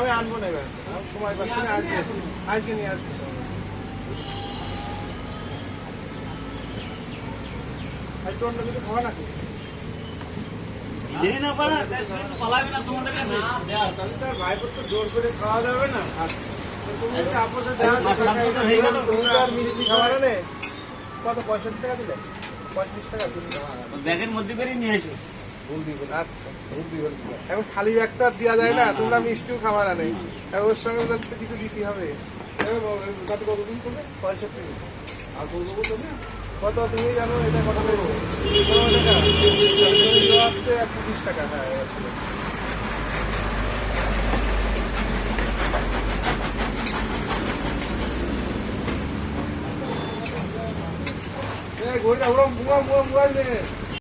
আমি আনবো না এবার, সময় পাচ্ছি না, আজকে নিয়ে আসবো। একটু অন্য কিছু খাওয়া নাকি? ভাইপোর তো জোর করে খাওয়া যাবে না। মিষ্টি খাওয়া গেলে কত 65 টাকা দিলে? 35 টাকা ব্যাগের মধ্যে করে নিয়ে এসো। আচ্ছা, এখন খালি একটা দেওয়া যায় না, তোমরা মিষ্টিও খাবার আনে, ওর সঙ্গে তো কিছু দিতে হবে। কতদিন করবে? 65 আর বলবো তুমি কত, তুমি জানো এটা কত বলবো? 15 টাকা হচ্ছে 120 টাকা। হ্যাঁ ঘড়িটা ওরম মোবাইল